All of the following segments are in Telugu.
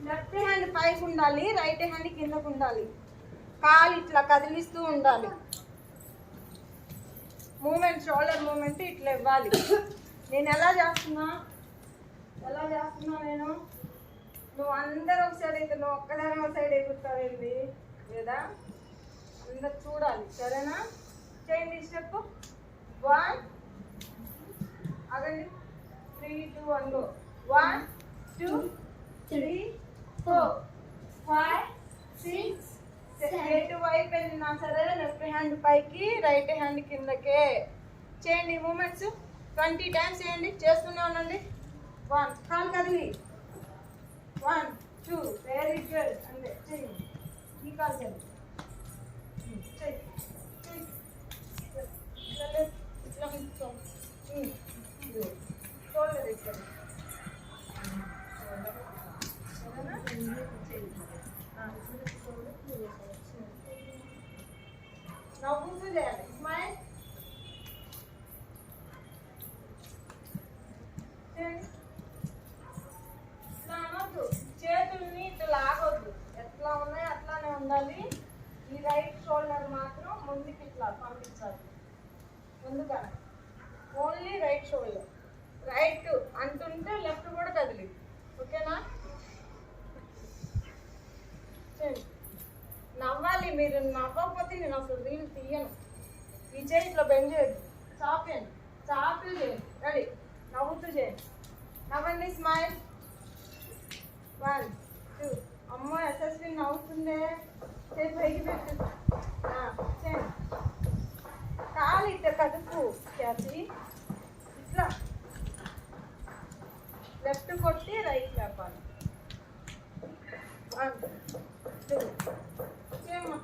లెఫ్ట్ హ్యాండ్ పైకి ఉండాలి, రైట్ హ్యాండ్ కిందకు ఉండాలి. కాలు ఇట్లా కదిలిస్తూ ఉండాలి. మూమెంట్, షోల్డర్ మూమెంట్ ఇట్లా ఇవ్వాలి. నేను ఎలా చేస్తున్నా నేను, నువ్వు అందరూ ఒక సైడ్ అయితే నువ్వు ఒక్కదాని ఒక సైడ్ ఎగురుతావేంది లేదా అందరు చూడాలి. సరేనా? చేయండి స్టెప్. 1 అగండి, 3 2 1 గో. 1 2 3 4 5 6 ఎటువైపు వెళ్ళినా సరే లెఫ్ట్ హ్యాండ్ పైకి, రైట్ హ్యాండ్ కిందకే చేయండి. మూమెంట్స్ 20 టైమ్స్ చేయండి, చేస్తూనే ఉండండి. 1 కాలు కదిలి, 1 2 వెరీ గుడ్. అంతే చేయండి. ఈ కాలు కదిలి ఇట్లా ఉంచుకో. షోల్డర్ ఇక్కడ నవ్వుతూ చేయాలి. స్మైల్. ఇట్లా అనొద్దు, చేతుల్ని ఇట్లా లాగొద్దు, ఎట్లా ఉన్నాయో అట్లానే ఉండాలి. ఈ రైట్ షోల్డర్ మాత్రం ముందుకి ఇట్లా పంపించాలి. ముందుగా ఓన్లీ రైట్ షోల్డర్. రైట్ అంటుంటే లెఫ్ట్ కూడా కదిలి. ఓకేనా? నవ్వాలి. మీరు నవ్వకపోతే నేను అసలు రీల్ తీయను. ఈ చేయి ఇట్లా బెండ్ చేయద్దు, చాపేయండి, చాపి చేయండి. రెడీ? నవ్వుతూ చేయండి. నవ్వండి. స్మైల్. 1 2 అమ్మో ఎస్ఎస్వి నవ్వుతుందే. చేయి పైకి పెట్టు. చేయండి. కాలు ఇట్లా కదుపు క్యాచి. ఇట్లా లెఫ్ట్ కొట్టి రైట్ లేపాలి. 1 2 చేయమ్మా.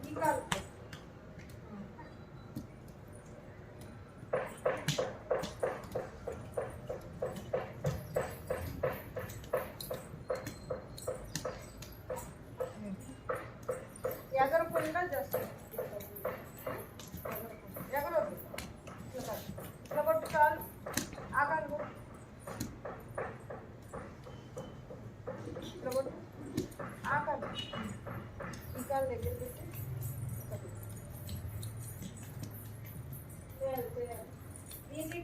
ఈ కాలు ఎగరకుండా జస్ట్ ఎగరొద్దు. ఇట్లా కొట్టు కాలు. ఆ కాలు కొట్టు. ఇట్లా కొట్టు. ఆ కాలు ఈ కాలు దగ్గర పెట్టి చేయాలి. ఈజీ.